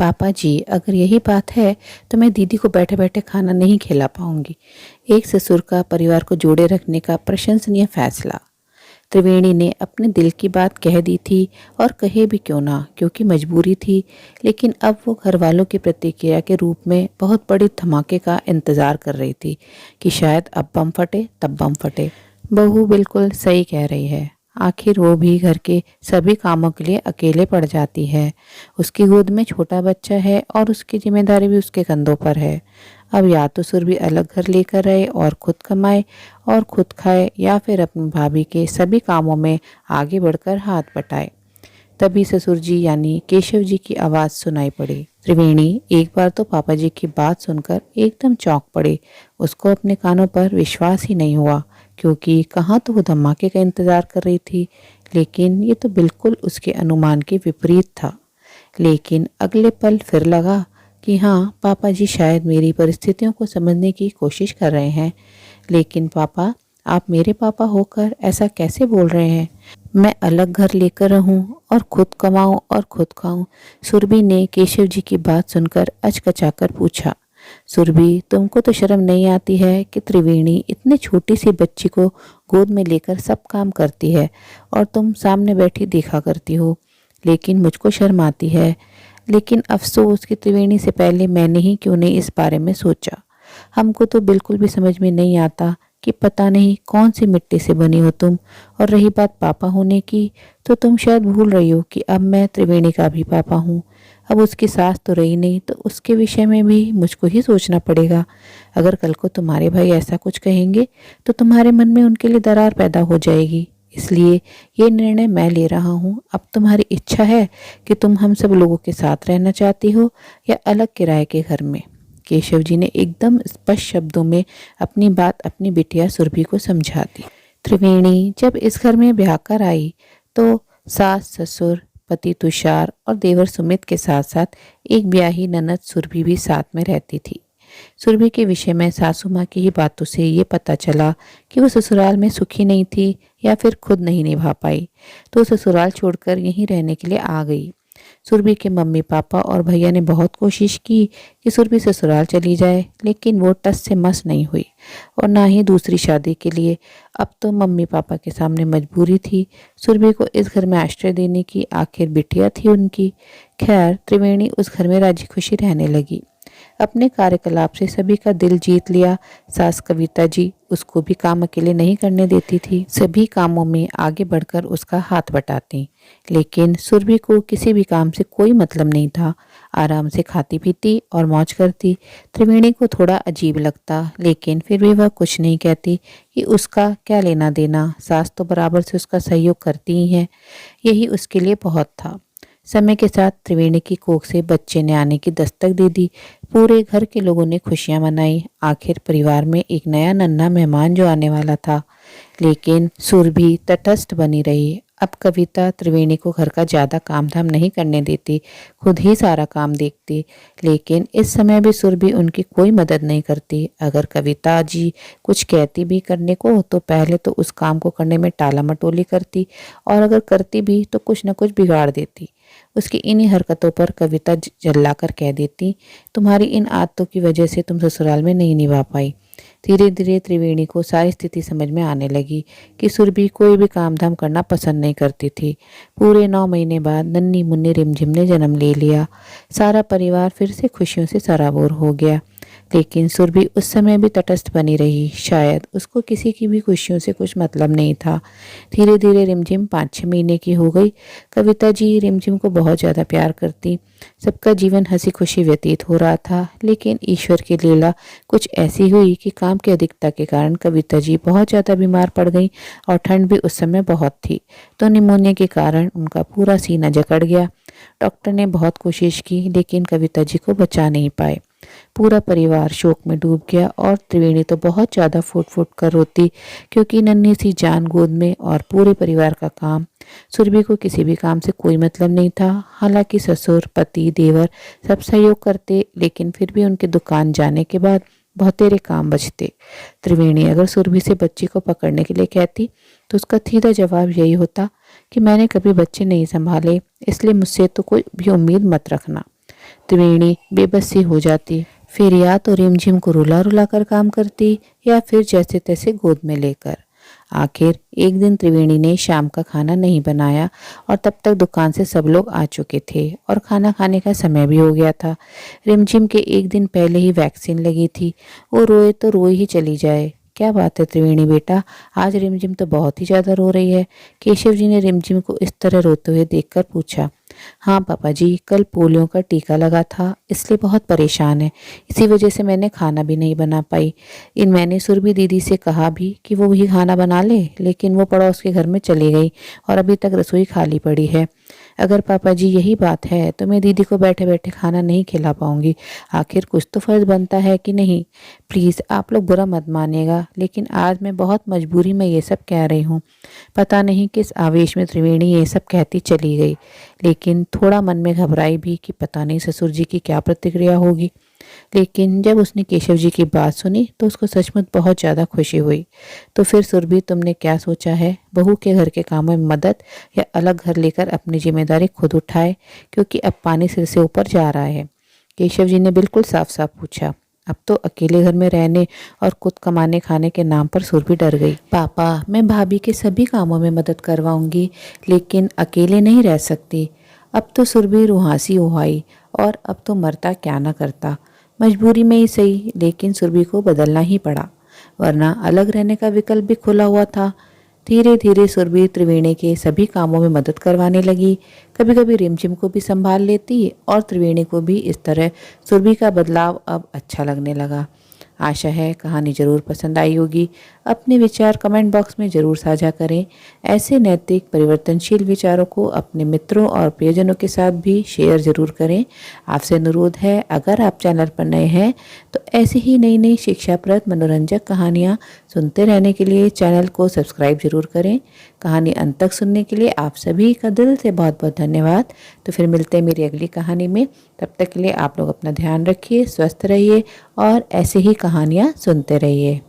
पापा जी, अगर यही बात है तो मैं दीदी को बैठे बैठे खाना नहीं खिला पाऊंगी। एक ससुर का परिवार को जोड़े रखने का प्रशंसनीय फैसला। त्रिवेणी ने अपने दिल की बात कह दी थी, और कहे भी क्यों ना, क्योंकि मजबूरी थी। लेकिन अब वो घर वालों की प्रतिक्रिया के रूप में बहुत बड़ी धमाके का इंतजार कर रही थी कि शायद अब बम फटे तब बम फटे। बहू बिल्कुल सही कह रही है। आखिर वो भी घर के सभी कामों के लिए अकेले पड़ जाती है। उसकी गोद में छोटा बच्चा है और उसकी जिम्मेदारी भी उसके कंधों पर है। अब या तो सुरभि अलग घर लेकर रहे और खुद कमाए और खुद खाए, या फिर अपनी भाभी के सभी कामों में आगे बढ़कर हाथ बटाए। तभी ससुर जी यानी केशव जी की आवाज़ सुनाई पड़ी। त्रिवेणी एक बार तो पापा जी की बात सुनकर एकदम चौंक पड़े। उसको अपने कानों पर विश्वास ही नहीं हुआ, क्योंकि कहाँ तो वो धमाके का इंतज़ार कर रही थी, लेकिन ये तो बिल्कुल उसके अनुमान के विपरीत था। लेकिन अगले पल फिर लगा कि हाँ, पापा जी शायद मेरी परिस्थितियों को समझने की कोशिश कर रहे हैं। लेकिन पापा, आप मेरे पापा होकर ऐसा कैसे बोल रहे हैं? मैं अलग घर लेकर रहूं और खुद कमाऊं और खुद खाऊं। सुरभि ने केशव जी की बात सुनकर अचकचाकर पूछा। सुरभि, तुमको तो शर्म नहीं आती है कि त्रिवेणी इतनी छोटी सी बच्ची को गोद में लेकर सब काम करती है और तुम सामने बैठी देखा करती हो। लेकिन मुझको शर्म आती है। लेकिन अफसोस कि त्रिवेणी से पहले मैंने ही क्यों नहीं इस बारे में सोचा। हमको तो बिल्कुल भी समझ में नहीं आता कि पता नहीं कौन सी मिट्टी से बनी हो तुम। और रही बात पापा होने की, तो तुम शायद भूल रही हो कि अब मैं त्रिवेणी का भी पापा हूँ। अब उसकी सास तो रही नहीं, तो उसके विषय में भी मुझको ही सोचना पड़ेगा। अगर कल को तुम्हारे भाई ऐसा कुछ कहेंगे तो तुम्हारे मन में उनके लिए दरार पैदा हो जाएगी। इसलिए ये निर्णय मैं ले रहा हूँ। अब तुम्हारी इच्छा है कि तुम हम सब लोगों के साथ रहना चाहती हो या अलग किराए के घर में। केशव जी ने एकदम स्पष्ट शब्दों में अपनी बात अपनी बिटिया सुरभि को समझा दी। त्रिवेणी जब इस घर में ब्याह कर आई तो सास ससुर, पति तुषार और देवर सुमित के साथ साथ एक ब्याही ननद सुरभि भी साथ में रहती थी। सुरभि के विषय में सासू माँ की ही बातों से ये पता चला कि वो ससुराल में सुखी नहीं थी या फिर खुद नहीं निभा पाई, तो ससुराल छोड़कर यहीं रहने के लिए आ गई। सुरभि के मम्मी पापा और भैया ने बहुत कोशिश की कि सुरभि ससुराल चली जाए, लेकिन वो टस से मस नहीं हुई, और ना ही दूसरी शादी के लिए। अब तो मम्मी पापा के सामने मजबूरी थी सुरभि को इस घर में आश्रय देने की। आखिर बिटिया थी उनकी। खैर, त्रिवेणी उस घर में राजी खुशी रहने लगी। अपने कार्यकलाप से सभी का दिल जीत लिया। सास कविता जी उसको भी काम अकेले नहीं करने देती थी, सभी कामों में आगे बढ़कर उसका हाथ बटाती। लेकिन सुरभि को किसी भी काम से कोई मतलब नहीं था। आराम से खाती पीती और मौज करती। त्रिवेणी को थोड़ा अजीब लगता, लेकिन फिर भी वह कुछ नहीं कहती कि उसका क्या लेना देना। सास तो बराबर से उसका सहयोग करती ही है, यही उसके लिए बहुत था। समय के साथ त्रिवेणी की कोख से बच्चे ने आने की दस्तक दे दी। पूरे घर के लोगों ने खुशियां मनाई। आखिर परिवार में एक नया नन्हा मेहमान जो आने वाला था। लेकिन सुरभि तटस्थ बनी रही। अब कविता त्रिवेणी को घर का ज़्यादा काम धाम नहीं करने देती, खुद ही सारा काम देखती। लेकिन इस समय भी सुरभि उनकी कोई मदद नहीं करती। अगर कविता जी कुछ कहती भी करने को, तो पहले तो उस काम को करने में टाला मटोली करती, और अगर करती भी तो कुछ न कुछ बिगाड़ देती। उसकी इन्हीं हरकतों पर कविता जल्ला कर कह देती, तुम्हारी इन आदतों की वजह से तुम ससुराल में नहीं निभा पाई। धीरे धीरे त्रिवेणी को सारी स्थिति समझ में आने लगी कि सुरभि कोई भी काम धाम करना पसंद नहीं करती थी। पूरे 9 महीने बाद नन्ही मुन्नी रिमझिम ने जन्म ले लिया। सारा परिवार फिर से खुशियों से सराबोर हो गया। लेकिन सुरभि उस समय भी तटस्थ बनी रही। शायद उसको किसी की भी खुशियों से कुछ मतलब नहीं था। धीरे धीरे रिमझिम 5-6 महीने की हो गई। कविता जी रिमझिम को बहुत ज़्यादा प्यार करती। सबका जीवन हंसी खुशी व्यतीत हो रहा था। लेकिन ईश्वर की लीला कुछ ऐसी हुई कि काम की अधिकता के कारण कविता जी बहुत ज़्यादा बीमार पड़ गई, और ठंड भी उस समय बहुत थी, तो निमोनिया के कारण उनका पूरा सीना जकड़ गया। डॉक्टर ने बहुत कोशिश की, लेकिन कविता जी को बचा नहीं पाए। पूरा परिवार शोक में डूब गया, और त्रिवेणी तो बहुत ज़्यादा फूट फूट कर रोती, क्योंकि नन्ही सी जान गोद में और पूरे परिवार का काम। सुरभि को किसी भी काम से कोई मतलब नहीं था। हालांकि ससुर, पति, देवर सब सहयोग करते, लेकिन फिर भी उनके दुकान जाने के बाद बहुतेरे काम बचते। त्रिवेणी अगर सुरभि से बच्ची को पकड़ने के लिए कहती, तो उसका सीधा जवाब यही होता कि मैंने कभी बच्चे नहीं संभाले, इसलिए मुझसे तो कोई भी उम्मीद मत रखना। त्रिवेणी बेबस सी हो जाती। फिर या तो रिमझिम को रुला रुला कर काम करती या फिर जैसे तैसे गोद में लेकर। आखिर एक दिन त्रिवेणी ने शाम का खाना नहीं बनाया और तब तक दुकान से सब लोग आ चुके थे और खाना खाने का समय भी हो गया था। रिमझिम के एक दिन पहले ही वैक्सीन लगी थी। वो रोए तो रोए ही चली जाए। क्या बात है त्रिवेणी बेटा, आज रिमझिम तो बहुत ही ज़्यादा रो रही है। केशव जी ने रिमझिम को इस तरह रोते हुए देखकर पूछा। हाँ पापा जी, कल पोलियो का टीका लगा था, इसलिए बहुत परेशान है। इसी वजह से मैंने खाना भी नहीं बना पाई। मैंने सुरभि दीदी से कहा भी कि वो भी खाना बना ले, लेकिन वो पड़ोस के घर में चली गई और अभी तक रसोई खाली पड़ी है। अगर पापा जी यही बात है तो मैं दीदी को बैठे बैठे खाना नहीं खिला पाऊंगी। आखिर कुछ तो फर्ज बनता है कि नहीं। प्लीज़ आप लोग बुरा मत मानिएगा, लेकिन आज मैं बहुत मजबूरी में ये सब कह रही हूँ। पता नहीं किस आवेश में त्रिवेणी ये सब कहती चली गई, लेकिन थोड़ा मन में घबराई भी कि पता नहीं ससुर जी की क्या प्रतिक्रिया होगी। लेकिन जब उसने केशव जी की बात सुनी तो उसको सचमुच बहुत ज़्यादा खुशी हुई। तो फिर सुरभि, तुमने क्या सोचा है? बहू के घर के कामों में मदद या अलग घर लेकर अपनी जिम्मेदारी खुद उठाए, क्योंकि अब पानी सिर से ऊपर जा रहा है? केशव जी ने बिल्कुल साफ साफ पूछा। अब तो अकेले घर में रहने और खुद कमाने खाने के नाम पर सुरभि डर गई। पापा, मैं भाभी के सभी कामों में मदद करवाऊंगी, लेकिन अकेले नहीं रह सकती। अब तो सुरभि रुहासी हो आई और अब तो मरता क्या ना करता। मजबूरी में ही सही, लेकिन सुरभि को बदलना ही पड़ा, वरना अलग रहने का विकल्प भी खुला हुआ था। धीरे धीरे सुरभि त्रिवेणी के सभी कामों में मदद करवाने लगी। कभी कभी रिमझिम को भी संभाल लेती और त्रिवेणी को भी। इस तरह सुरभि का बदलाव अब अच्छा लगने लगा। आशा है कहानी ज़रूर पसंद आई होगी। अपने विचार कमेंट बॉक्स में ज़रूर साझा करें। ऐसे नैतिक परिवर्तनशील विचारों को अपने मित्रों और प्रियजनों के साथ भी शेयर ज़रूर करें। आपसे अनुरोध है, अगर आप चैनल पर नए हैं तो ऐसी ही नई नई शिक्षाप्रद मनोरंजक कहानियाँ सुनते रहने के लिए चैनल को सब्सक्राइब ज़रूर करें। कहानी अंत तक सुनने के लिए आप सभी का दिल से बहुत बहुत धन्यवाद। तो फिर मिलते हैं मेरी अगली कहानी में। तब तक के लिए आप लोग अपना ध्यान रखिए, स्वस्थ रहिए और ऐसे ही कहानियाँ सुनते रहिए।